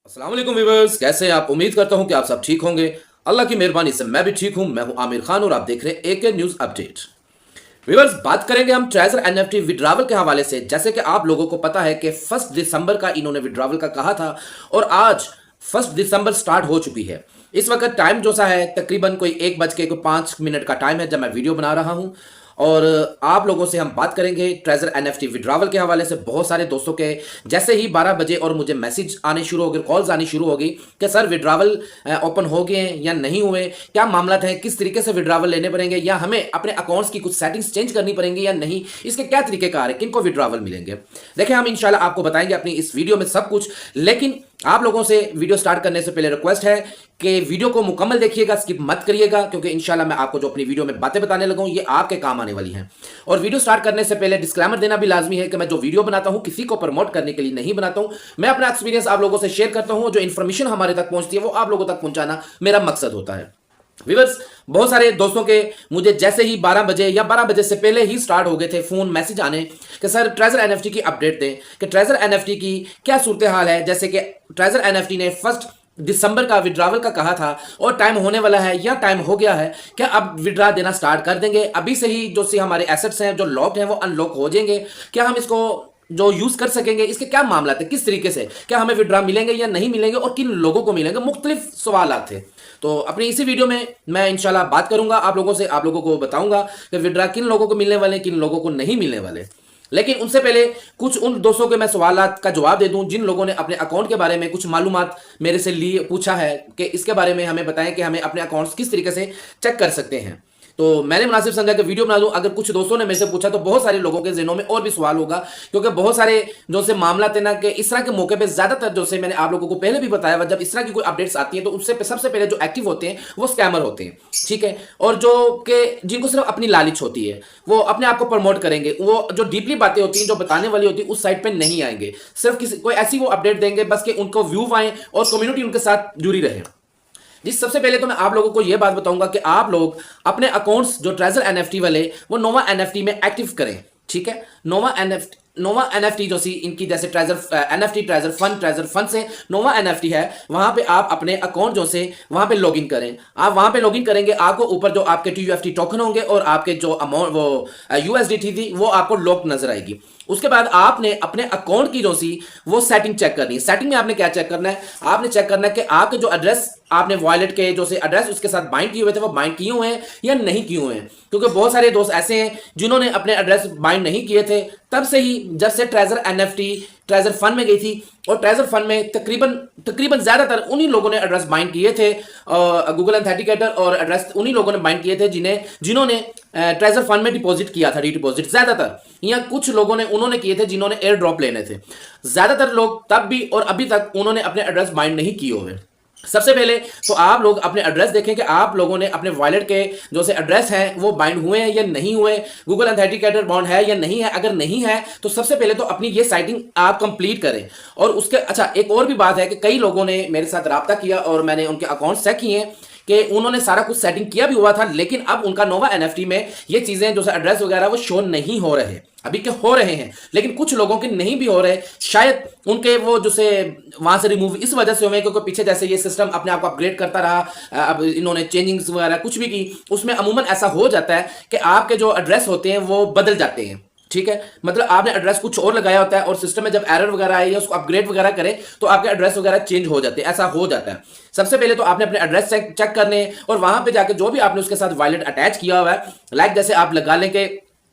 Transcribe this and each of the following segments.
अस्सलाम वालेकुम व्यूअर्स, कैसे हैं आप। उम्मीद करता हूं कि आप सब ठीक होंगे। अल्लाह की मेहरबानी से मैं भी ठीक हूं। मैं हूं आमिर खान और आप देख रहे हैं एके न्यूज अपडेट। व्यूअर्स, बात करेंगे हम ट्रेजर एनएफटी विड्रावल के हवाले से। जैसे कि आप लोगों को पता है कि 1 दिसंबर का इन्होंने विड्रावल का कहा था और आज 1 दिसंबर स्टार्ट हो चुकी है। इस वक्त टाइम जो सा है तकरीबन कोई 1 बज के 5 मिनट का टाइम है जब मैं वीडियो बना रहा हूं। और आप लोगों से हम बात करेंगे ट्रेजर एनएफटी विड्रावल के हवाले से। बहुत सारे दोस्तों के जैसे ही 12 बजे और मुझे मैसेज आने शुरू हो गए, कॉल्स आनी शुरू हो गई कि सर विड्रावल ओपन हो गए हैं या नहीं हुए, क्या मामला है, किस तरीके से विड्रावल लेने पड़ेंगे या हमें अपने अकाउंट्स की कुछ सेटिंग्स चेंज करनी पड़ेंगी या नहीं, इसके क्या तरीकेकार है, किनको विड्रावल मिलेंगे। देखिए, हम इंशाल्लाह आपको बताएंगे अपनी इस वीडियो में सब कुछ। लेकिन आप लोगों से वीडियो स्टार्ट करने से पहले रिक्वेस्ट है कि वीडियो को मुकम्मल देखिएगा, स्किप मत करिएगा, क्योंकि इंशाल्लाह मैं आपको जो अपनी वीडियो में बातें बताने लगा हूं ये आपके काम आने वाली हैं। और वीडियो स्टार्ट करने से पहले डिस्क्लेमर देना भी लाजमी है कि मैं जो वीडियो बनाता हूं किसी को प्रमोट करने के लिए नहीं बनाता हूं। मैं अपना एक्सपीरियंस आप लोगों से शेयर करता हूं। जो इन्फॉर्मेशन हमारे तक पहुंचती है वो आप लोगों तक पहुंचाना मेरा मकसद होता है। व्यूअर्स, बहुत सारे दोस्तों के मुझे जैसे ही 12 बजे या 12 बजे से पहले ही स्टार्ट हो गए थे फोन मैसेज आने कि सर ट्रेजर एनएफटी की अपडेट दें कि ट्रेजर एनएफटी की क्या सूरत हाल है। जैसे कि ट्रेजर एनएफटी ने 1 दिसंबर का विड्रावल का कहा था और टाइम होने वाला है या टाइम हो गया है, क्या अब विड्रा देना स्टार्ट कर देंगे। अभी से ही जो सी हमारे एसेट्स हैं जो लॉक्ड हैं वो अनलॉक हो जाएंगे, क्या हम इसको जो यूज कर सकेंगे, इसके क्या मामला थे, किस तरीके से, क्या हमें विड्रा मिलेंगे या नहीं मिलेंगे और किन लोगों को मिलेंगे, मुख्तलिफ सवाल थे। तो अपनी इसी वीडियो में मैं इंशाल्लाह बात करूंगा आप लोगों से, आप लोगों को बताऊंगा कि विड्रा किन लोगों को मिलने वाले, किन लोगों को नहीं मिलने वाले। लेकिन उनसे पहले कुछ उन दोस्तों के मैं सवालात का जवाब दे दूं जिन लोगों ने अपने अकाउंट के बारे में कुछ मालूमात मेरे से लिए पूछा है कि इसके बारे में हमें बताएं कि हमें अपने अकाउंट्स किस तरीके से चेक कर सकते हैं। तो मैंने मुनासिब समझा कि वीडियो बना दूं। अगर कुछ दोस्तों ने मेरे से पूछा तो बहुत सारे लोगों के ज़हनों में और भी सवाल होगा, क्योंकि बहुत सारे जो से मामला थे ना कि इस तरह के मौके पे ज़्यादातर जो से मैंने आप लोगों को पहले भी बताया हुआ, जब इस तरह की कोई अपडेट्स आती हैं तो उससे सबसे पहले जो एक्टिव होते हैं वो स्कैमर होते हैं, ठीक है। और जो कि जिनको सिर्फ अपनी लालच होती है, वो अपने आप को प्रमोट करेंगे, वो जो डीपली बातें होती हैं जो बताने वाली होती है उस साइड पर नहीं आएंगे, सिर्फ किसी कोई ऐसी वो अपडेट देंगे बस कि उनको व्यू आए और कम्युनिटी उनके साथ जुड़ी रहे। जी, सबसे पहले तो मैं आप लोगों को यह बात बताऊंगा कि आप लोग अपने अकाउंट्स जो ट्रेजर एनएफटी वाले वो नोवा एनएफटी में एक्टिव करें, ठीक है। नोवा एनएफटी जो सी इनकी जैसे ट्रेजर एनएफटी ट्रेजर फंड से नोवा एनएफटी है, वहां पे आप अपने अकाउंट जो से वहां पे लॉगिन करें। आप वहां पे लॉगिन करेंगे, आपको ऊपर जो आपके TUFT टोकन होंगे और आपके जो अमाउंट वो USDT थी वो आपको लॉक नजर आएगी। उसके बाद आपने अपने अकाउंट की जो सी वो सेटिंग चेक करनी है। सेटिंग में आपने क्या चेक करना है, आपने चेक करना है कि आपके जो एड्रेस आपने वॉलेट के जो से एड्रेस उसके साथ बाइंड किए हुए थे वो बाइंड किए हुए हैं या नहीं किए हुए हैं। क्योंकि बहुत सारे दोस्त ऐसे हैं जिन्होंने अपने एड्रेस बाइंड नहीं किए थे तब से ही, जब से ट्रेजर एनएफटी ट्रेजर फंड में गई थी। और ट्रेजर फंड में तकरीबन ज्यादातर उन्हीं लोगों ने एड्रेस बाइंड किए थे, गूगल ऑथेंटिकेटर और एड्रेस उन्हीं लोगों ने बाइंड किए थे जिन्होंने ट्रेजर फंड में डिपॉजिट किया था, डिपॉजिट ज्यादातर, या कुछ लोगों ने उन्होंने किए थे जिन्होंने एयर ड्रॉप लेने थे। ज्यादातर लोग तब भी और अभी तक उन्होंने अपने एड्रेस बाइंड नहीं किए हुए। सबसे पहले तो आप लोग अपने एड्रेस देखें कि आप लोगों ने अपने वॉलेट के जो से एड्रेस हैं वो बाइंड हुए हैं या नहीं हुए, गूगल ऑथेंटिकेटर बाउंड है या नहीं है। अगर नहीं है तो सबसे पहले तो अपनी ये साइटिंग आप कंप्लीट करें। और उसके अच्छा, एक और भी बात है कि कई लोगों ने मेरे साथ रब्ता किया और मैंने उनके अकाउंट चेक किए कि उन्होंने सारा कुछ सेटिंग किया भी हुआ था, लेकिन अब उनका नोवा एनएफटी में ये चीजें जो एड्रेस वगैरह वो शो नहीं हो रहे। अभी के हो रहे हैं लेकिन कुछ लोगों के नहीं भी हो रहे। शायद उनके वो जो से वहां से रिमूव इस वजह से हुए क्योंकि पीछे जैसे ये सिस्टम अपने आप को अपग्रेड करता रहा, अब इन्होंने चेंजिंग्स वगैरह कुछ भी की, उसमें अमूमन ऐसा हो जाता है कि आपके जो एड्रेस होते हैं वो बदल जाते हैं, ठीक है। मतलब आपने एड्रेस कुछ और लगाया होता है और सिस्टम में जब एरर वगैरह आए या उसको अपग्रेड वगैरह करे तो आपके एड्रेस वगैरह चेंज हो जाते हैं, ऐसा हो जाता है। सबसे पहले तो आपने अपने एड्रेस चेक करने और वहां पे जाके जो भी आपने उसके साथ वॉलेट अटैच किया हुआ है, लाइक जैसे आप लगा लें कि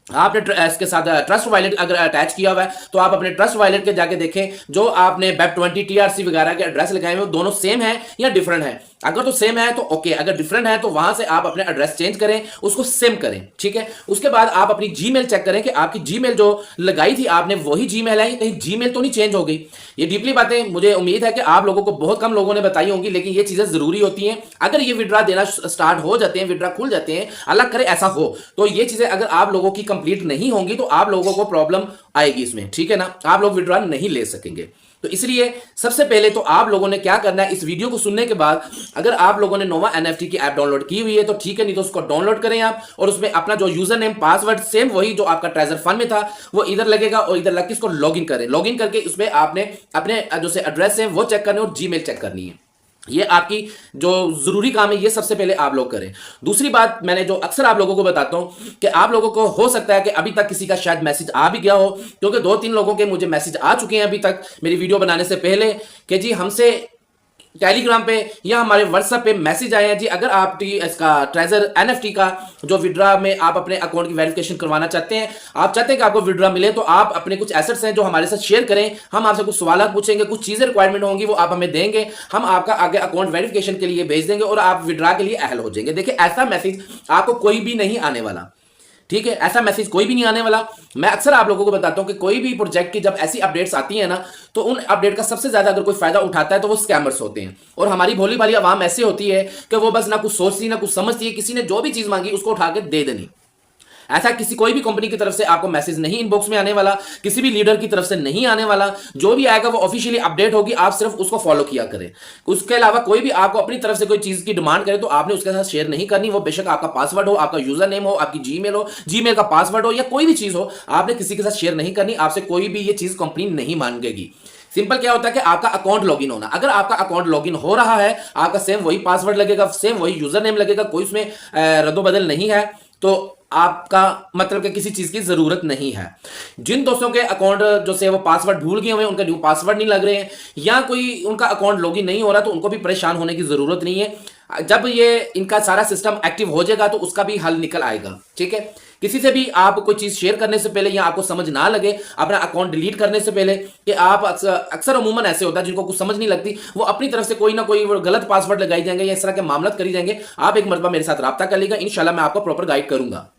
आपने इसके साथ ट्रस्ट वॉलेट अगर अटैच किया हुआ है तो आप अपने ट्रस्ट वॉलेट के जाके देखें जो आपने वेब20 TRC वगैरह के एड्रेस लगाए हुए दोनों सेम है या डिफरेंट है। अगर तो सेम है तो ओके, अगर डिफरेंट है तो वहां से आप अपने एड्रेस चेंज करें, उसको सेम करें, ठीक है। उसके बाद आप अपनी जीमेल चेक करें कि आपकी जीमेल जो लगाई थी आपने वही जीमेल है, कहीं जीमेल तो नहीं चेंज हो गई। ये डीपली बातें मुझे उम्मीद है कि आप लोगों को बहुत कम लोगों ने बताई होंगी, लेकिन ये चीजें जरूरी होती हैं। अगर ये विड्रा देना स्टार्ट हो जाते हैं, विड्रा खुल जाते हैं, अल्लाह करे ऐसा हो, तो ये चीजें अगर आप लोगों की कंप्लीट नहीं होंगी तो आप लोगों को प्रॉब्लम आएगी इसमें, ठीक है ना, आप लोग विड्रॉ नहीं ले सकेंगे। तो इसलिए सबसे पहले तो आप लोगों ने क्या करना है, इस वीडियो को सुनने के बाद अगर आप लोगों ने नोवा एनएफटी की ऐप डाउनलोड की हुई है तो ठीक है, नहीं तो उसको डाउनलोड करें आप, और उसमें अपना जो यूजर नेम पासवर्ड सेम वही जो आपका ट्रेजर फंड में था वो इधर लगेगा, और इधर लग के इसको लॉगिन करें। लॉगिन करके उसमें आपने अपने जो से एड्रेस है वो चेक करने और जीमेल चेक करनी है। ये आपकी जो जरूरी काम है ये सबसे पहले आप लोग करें। दूसरी बात मैंने जो अक्सर आप लोगों को बताता हूं कि आप लोगों को हो सकता है कि अभी तक किसी का शायद मैसेज आ भी गया हो, क्योंकि 2-3 लोगों के मुझे मैसेज आ चुके हैं अभी तक मेरी वीडियो बनाने से पहले कि जी हमसे टेलीग्राम पे या हमारे व्हाट्सएप पे मैसेज आए हैं जी, अगर आप इसका ट्रेजर एनएफटी का जो विड्रा में आप अपने अकाउंट की वेरिफिकेशन करवाना चाहते हैं, आप चाहते हैं कि आपको विड्रा मिले, तो आप अपने कुछ एसेट्स हैं जो हमारे साथ शेयर करें, हम आपसे कुछ सवाल पूछेंगे, कुछ चीजें रिक्वायरमेंट होंगी वो आप हमें देंगे, हम आपका आगे अकाउंट वेरिफिकेशन के लिए भेज देंगे और आप विड्रा के लिए अहल हो जाएंगे। देखिए ऐसा मैसेज आपको कोई भी नहीं आने वाला, ठीक है, ऐसा मैसेज कोई भी नहीं आने वाला। मैं अक्सर आप लोगों को बताता हूं कि कोई भी प्रोजेक्ट की जब ऐसी अपडेट्स आती है ना, तो उन अपडेट का सबसे ज्यादा अगर कोई फायदा उठाता है तो वो स्कैमर्स होते हैं, और हमारी भोली भाली आवाम ऐसी होती है कि वो बस ना कुछ सोचती ना कुछ समझती है, किसी ने जो भी चीज मांगी उसको उठा के दे देनी। ऐसा किसी कोई भी कंपनी की तरफ से आपको मैसेज नहीं इनबॉक्स में आने वाला, किसी भी लीडर की तरफ से नहीं आने वाला। जो भी आएगा वो ऑफिशियली अपडेट होगी, आप सिर्फ उसको फॉलो किया करें। उसके अलावा कोई भी आपको अपनी तरफ से कोई चीज की डिमांड करे तो आपने उसके साथ शेयर नहीं करनी, वो बेशक आपका पासवर्ड हो, आपका यूजर नेम हो, आपकी जीमेल हो, जीमेल का पासवर्ड हो, या कोई भी चीज हो, आपने किसी के साथ शेयर नहीं करनी। आपसे कोई भी ये चीज कंपनी नहीं मांगेगी। सिंपल क्या होता है कि आपका अकाउंट लॉगिन होना, अगर आपका अकाउंट लॉगिन हो रहा है, आपका सेम वही पासवर्ड लगेगा, सेम वही यूजर नेम लगेगा, कोई उसमें रद्दोबदल नहीं है, तो आपका मतलब कि किसी चीज की जरूरत नहीं है। जिन दोस्तों के अकाउंट जो से वो पासवर्ड भूल गए हुए हैं, उनका न्यू पासवर्ड नहीं लग रहे हैं, या कोई उनका अकाउंट लॉगिन नहीं हो रहा, तो उनको भी परेशान होने की जरूरत नहीं है। जब ये इनका सारा सिस्टम एक्टिव हो जाएगा तो उसका भी हल निकल आएगा, ठीक है। किसी से भी आप कोई चीज शेयर करने से पहले या आपको समझ ना लगे अपना अकाउंट डिलीट करने से पहले, कि आप अक्सर अमूमन ऐसे होता है जिनको कुछ समझ नहीं लगती, वो अपनी तरफ से कोई ना कोई गलत पासवर्ड लगाई जाएंगे या इस तरह के मामला करी जाएंगे। आप एक मरतबा मेरे साथ राब्ता कर लीजिएगा, इंशाल्लाह मैं आपको प्रॉपर गाइड करूंगा,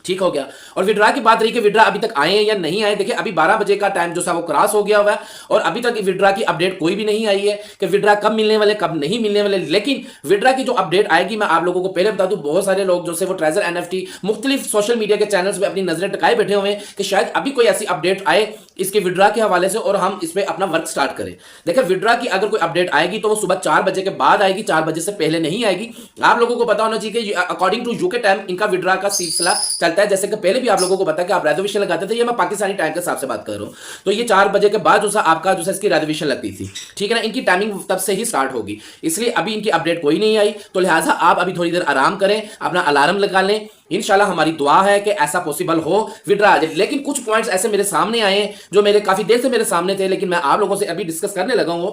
ठीक हो गया। और विड्रा की बात रही कि विड्रा अभी तक आए हैं या नहीं आए, देखिए अभी 12 बजे का टाइम जो था वो क्रॉस हो गया हुआ है और अभी तक विड्रा की अपडेट कोई भी नहीं आई है कि विड्रा कब मिलने वाले कब नहीं मिलने वाले। लेकिन विड्रा की जो अपडेट आएगी मैं आप लोगों को पहले बता दूं, बहुत सारे लोग जो से वो ट्रेजर एनएफटी मुख्तलिफ सोशल मीडिया के चैनल्स पे अपनी नजरें टिकाए बैठे हुए हैं कि शायद अभी कोई ऐसी अपडेट आए इसके विड्रा के हवाले से और हम इस पर अपना वर्क स्टार्ट करें। देखिए विड्रा की अगर कोई अपडेट आएगी तो वो सुबह 4 बजे के बाद आएगी, 4 बजे से पहले नहीं आएगी। आप लोगों को पता होना चाहिए कि अकॉर्डिंग टू यूके टाइम इनका विड्रा का सिलसिला चलता है। जैसे कि पहले भी आप लोगों को पता है कि आप रिजर्वेशन लगाते थे, ये मैं पाकिस्तानी टाइम के हिसाब से बात कर रहा हूं, तो ये 4 बजे के बाद जो आपका जो इसकी रिजर्वेशन लगती थी, ठीक है ना, इनकी टाइमिंग तब से ही स्टार्ट होगी। इसलिए अभी इनकी अपडेट कोई नहीं आई, तो लिहाजा आप अभी थोड़ी देर आराम करें, अपना अलार्म लगा लें। इंशाल्लाह हमारी दुआ है कि ऐसा पॉसिबल हो विड्रा आ जाए। लेकिन कुछ पॉइंट्स ऐसे मेरे सामने आए हैं जो मेरे काफी देर से मेरे सामने थे, लेकिन मैं आप लोगों से अभी डिस्कस करने लगा हूं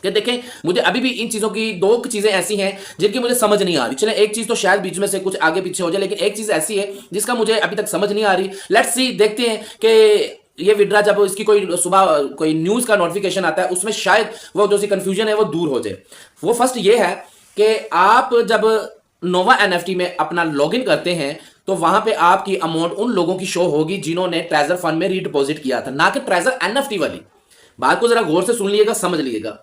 कि देखें मुझे अभी भी इन चीजों की 2 चीजें ऐसी हैं जिनकी मुझे समझ नहीं आ रही। चले एक चीज तो शायद बीच में से कुछ आगे पीछे हो जाए, लेकिन एक चीज ऐसी है जिसका मुझे अभी तक समझ नहीं आ रही। लेट्स सी, देखते हैं कि ये विड्रा जब इसकी कोई सुबह कोई न्यूज का नोटिफिकेशन आता है उसमें शायद वो जो सी कंफ्यूजन है वो दूर हो जाए। वो फर्स्ट ये है कि आप जब नोवा एनएफटी में अपना लॉगिन करते हैं तो वहां पे आपकी अमाउंट उन लोगों की शो होगी जिन्होंने ट्रेजर फंड में रीडिपॉजिट किया था, ना कि ट्रेजर एनएफटी वाली। बात को जरा गौर से सुन लीजिएगा, समझ लीजिएगा।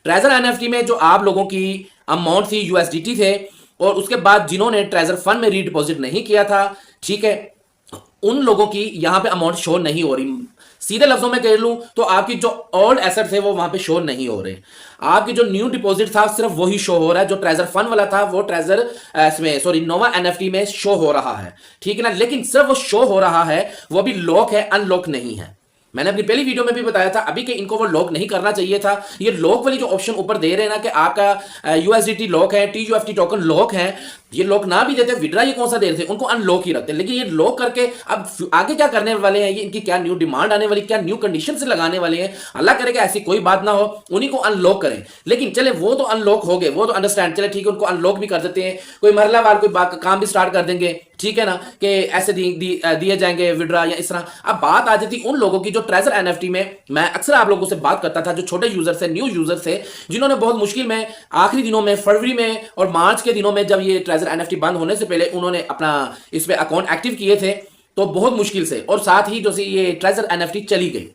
ट्रेजर एनएफटी में जो आप लोगों की अमाउंट थी यूएसडीटी थे, और उसके बाद जिन्होंने ट्रेजर फंड में रीडिपॉजिट नहीं किया था, ठीक है, उन लोगों की यहां पे अमाउंट शो नहीं हो रही। सीधे लफ्जों में कह लूं तो आपकी जो ओल्ड एसेट थे वो वहां पे शो नहीं हो रहे, आपकी जो न्यू डिपॉजिट था सिर्फ वही शो हो रहा है। जो ट्रेजर फंड वाला था वो ट्रेजर इसमें सॉरी नोवा एनएफटी में शो हो रहा है, ठीक है ना, लेकिन सिर्फ वो शो हो रहा है, वो भी लॉक है, अनलॉक नहीं है। मैंने अपनी पहली वीडियो में भी बताया था अभी कि इनको वो लॉक नहीं करना चाहिए था। ये लॉक वाली जो ऑप्शन ऊपर दे रहे हैं ना कि आपका यूएसडीटी लॉक है, टीयूएफटी टोकन लॉक है, ये लॉक ना भी देते विड्रा ये कौन सा दे रहे थे, उनको अनलॉक ही रखते। लेकिन ये लॉक करके अब आगे क्या करने वाले हैं, ये इनकी क्या न्यू डिमांड आने वाली, क्या न्यू कंडीशन से लगाने वाले हैं, अल्लाह करे कि ऐसी कोई बात ना हो, उन्हीं को अनलॉक करें। लेकिन चले वो तो अनलॉक हो गए, वो तो अंडरस्टैंड, चले ठीक है, उनको अनलॉक भी कर देते हैं, कोई मरला वाल कोई काम भी स्टार्ट कर देंगे, ठीक है ना, कि ऐसे दिए जाएंगे विड्रा या इस तरह। अब बात आ जाती उन लोगों की जो ट्रेजर एनएफटी में मैं अक्सर आप लोगों से बात करता था, जो छोटे यूजर थे, न्यू यूजर थे, जिन्होंने बहुत मुश्किल में आखिरी दिनों में फरवरी में और मार्च के दिनों में जब ये ट्रेजर एनएफटी बंद होने से पहले उन्होंने अपना इस पे अकाउंट एक्टिव किए थे, तो बहुत मुश्किल से, और साथ ही जो ये ट्रेजर एनएफटी चली गई।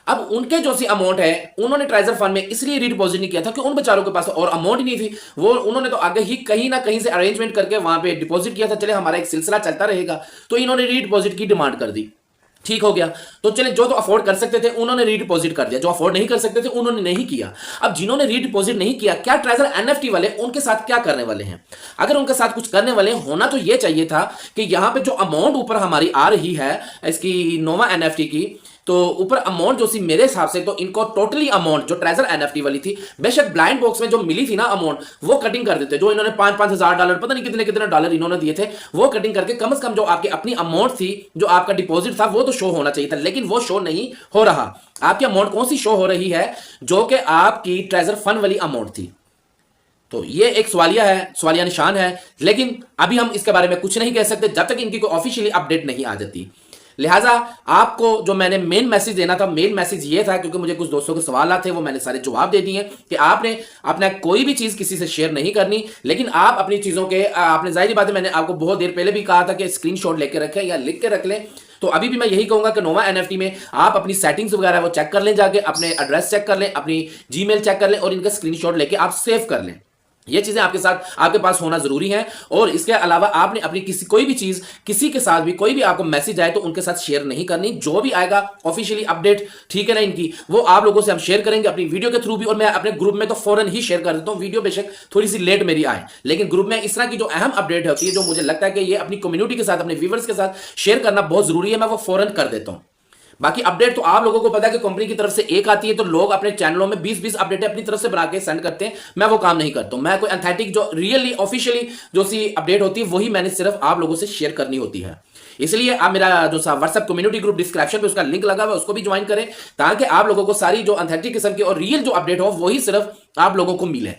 अब उनके जो सी अमाउंट है उन्होंने ट्रेजर फंड में इसलिए रीडिपॉजिट नहीं किया था कि उन बेचारों के पास और अमाउंट ही नहीं थी, वो उन्होंने तो आगे ही कहीं ना कहीं से अरेंजमेंट करके वहां पे डिपॉजिट किया था, चले हमारा एक सिलसिला चलता रहेगा, तो इन्होंने रीडिपॉजिट की डिमांड कर दी। ठीक हो गया, तो चले जो तो अफोर्ड कर सकते थे उन्होंने रीडिपॉजिट कर दिया, जो अफोर्ड नहीं कर सकते थे उन्होंने नहीं किया। अब जिन्होंने रीडिपॉजिट नहीं किया, क्या ट्रेजर एनएफटी वाले उनके साथ क्या करने वाले हैं? अगर उनके साथ कुछ करने वाले होना तो यह चाहिए था कि यहां पे जो अमाउंट ऊपर हमारी आ रही है इसकी नोवा एनएफटी की, तो ऊपर अमाउंट जो सी मेरे हिसाब से तो इनको टोटली अमाउंट जो ट्रेजर एनएफटी वाली थी, बेशक ब्लाइंड बॉक्स में जो मिली थी ना अमाउंट, वो कटिंग कर देते, जो इन्होंने $5,000 पता नहीं कितने कितने डॉलर इन्होंने दिए थे, वो कटिंग करके कम से कम जो आपकी अपनी अमाउंट थी, जो आपका डिपॉजिट था, वो तो शो होना चाहिए था, लेकिन वो शो नहीं हो रहा। आपकी अमाउंट कौन सी शो हो रही है? जो कि आपकी ट्रेजर फंड वाली अमाउंट थी। तो ये एक सवालिया है, सवालिया निशान है, लेकिन अभी हम इसके बारे में कुछ नहीं कह सकते जब तक इनकी कोई ऑफिशियली अपडेट नहीं आ जाती। लिहाजा आपको जो मैंने मेन मैसेज देना था, मेन मैसेज ये था, क्योंकि मुझे कुछ दोस्तों के सवाल आते हैं, वो मैंने सारे जवाब दे दिए कि आपने अपना कोई भी चीज किसी से शेयर नहीं करनी, लेकिन आप अपनी चीजों के आपने जाहिर बात है, मैंने आपको बहुत देर पहले भी कहा था कि स्क्रीनशॉट लेके रखें या लिख के रख लें। तो अभी भी मैं यही कहूंगा कि नोवा एनएफटी में आप अपनी सेटिंग्स वगैरह वो चेक कर लें, जाके अपने एड्रेस चेक कर लें, अपनी जीमेल चेक कर लें और इनका स्क्रीनशॉट लेके आप सेव कर लें। ये चीजें आपके साथ आपके पास होना जरूरी है। और इसके अलावा आपने अपनी कोई भी चीज किसी के साथ भी, कोई भी आपको मैसेज आए तो उनके साथ शेयर नहीं करनी। जो भी आएगा ऑफिशियली अपडेट, ठीक है ना, इनकी वो आप लोगों से हम शेयर करेंगे अपनी वीडियो के थ्रू भी, और मैं अपने ग्रुप में तो फौरन ही शेयर कर देता हूं। वीडियो बेशक थोड़ी सी लेट मेरी आए, लेकिन ग्रुप में इस तरह की जो अहम अपडेट होती है, जो मुझे लगता है कि ये अपनी कम्युनिटी के साथ, अपने व्यूवर्स के साथ शेयर करना बहुत जरूरी है, मैं वो फौरन कर देता हूं। बाकी अपडेट तो आप लोगों को पता है कि कंपनी की तरफ से एक आती है, तो लोग अपने चैनलों में 20-20 अपडेटें अपनी तरफ से बना के सेंड करते हैं। मैं वो काम नहीं करता हूं। मैं कोई ऑथेंटिक जो रियली ऑफिशियली जो सी अपडेट होती है वही मैंने सिर्फ आप लोगों से शेयर करनी होती है। इसलिए आप मेरा जो सा व्हाट्सएप कम्युनिटी ग्रुप डिस्क्रिप्शन पे उसका लिंक लगा हुआ है, उसको भी ज्वाइन करें, ताकि आप लोगों को सारी जो ऑथेंटिक किस्म की और रियल जो अपडेट हो वही सिर्फ आप लोगों को मिले।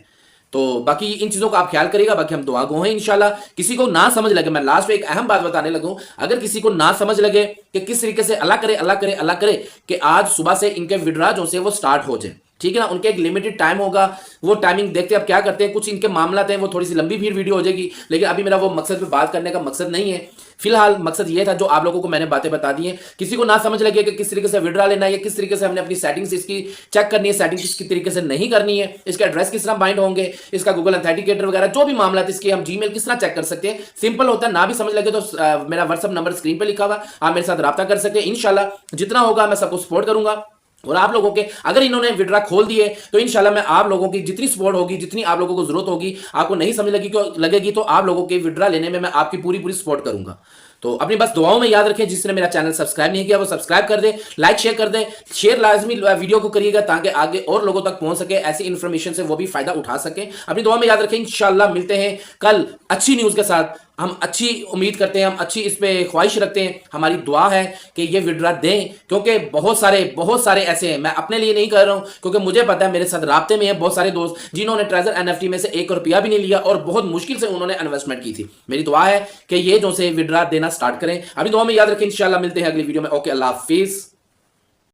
तो बाकी इन चीजों का आप ख्याल करिएगा। बाकी हम दुआ गो हैं इंशाल्लाह। किसी को ना समझ लगे, मैं लास्ट में एक अहम बात बताने लगूं, अगर किसी को ना समझ लगे कि किस तरीके से अल्लाह करे अल्लाह करे अल्लाह करे कि आज सुबह से इनके विड्रा जो से वो स्टार्ट हो जाए, ठीक है ना, उनके एक लिमिटेड टाइम होगा, वो टाइमिंग देखते हैं अब क्या करते हैं। कुछ इनके मामला हैं, वो थोड़ी सी लंबी भीड़ वीडियो हो जाएगी, लेकिन अभी मेरा वो मकसद पे बात करने का मकसद नहीं है। फिलहाल मकसद ये था जो आप लोगों को मैंने बातें बता दी हैं। किसी को ना समझ लगे कि किस तरीके से विड्रा लेना है या किस तरीके से हमने अपनी सेटिंग्स इसकी चेक करनी है, सेटिंग्स किस तरीके से नहीं करनी है, इसके एड्रेस किस तरह बाइंड होंगे, इसका गूगल ऑथेंटिकेटर वगैरह जो भी मामला है, इसके हम जीमेल किस तरह चेक कर सकते हैं, सिंपल होता है। ना भी समझ लगे तो मेरा व्हाट्सअप नंबर स्क्रीन पर लिखा हुआ, आप मेरे साथ रब्ता कर सकते हैं। इंशाल्लाह जितना होगा मैं सबको सपोर्ट करूंगा। और आप लोगों के अगर इन्होंने विड्रा खोल दिए तो इंशाल्लाह मैं आप लोगों की जितनी सपोर्ट होगी, जितनी आप लोगों को जरूरत होगी, आपको नहीं समझ लगेगी तो आप लोगों के विड्रा लेने में मैं आपकी पूरी पूरी सपोर्ट करूंगा। तो अपनी बस दुआओं में याद रखें, जिसने मेरा चैनल सब्सक्राइब नहीं किया वो सब्सक्राइब कर दे, लाइक शेयर कर दे, शेयर लाजमी वीडियो को करिएगा ताकि आगे और लोगों तक पहुंच सके, ऐसी इंफॉर्मेशन से वो भी फायदा उठा सके। अपनी दुआ में याद रखें। इंशाल्लाह मिलते हैं कल अच्छी न्यूज के साथ। हम अच्छी उम्मीद करते हैं, हम अच्छी इस पे ख्वाहिश रखते हैं। हमारी दुआ है कि ये विड्रा दें, क्योंकि बहुत सारे ऐसे हैं, मैं अपने लिए नहीं कर रहा हूं, क्योंकि मुझे पता है मेरे साथ राब्ते में है बहुत सारे दोस्त जिन्होंने ट्रेजर एनएफटी में से 1 रुपया भी नहीं लिया और बहुत मुश्किल से उन्होंने इन्वेस्टमेंट की थी। मेरी दुआ है कि ये जो से विड्रा देना स्टार्ट करें। अभी दुआ में याद रखें। इंशाल्लाह मिलते हैं अगली वीडियो में। ओके, अल्लाह हाफिज।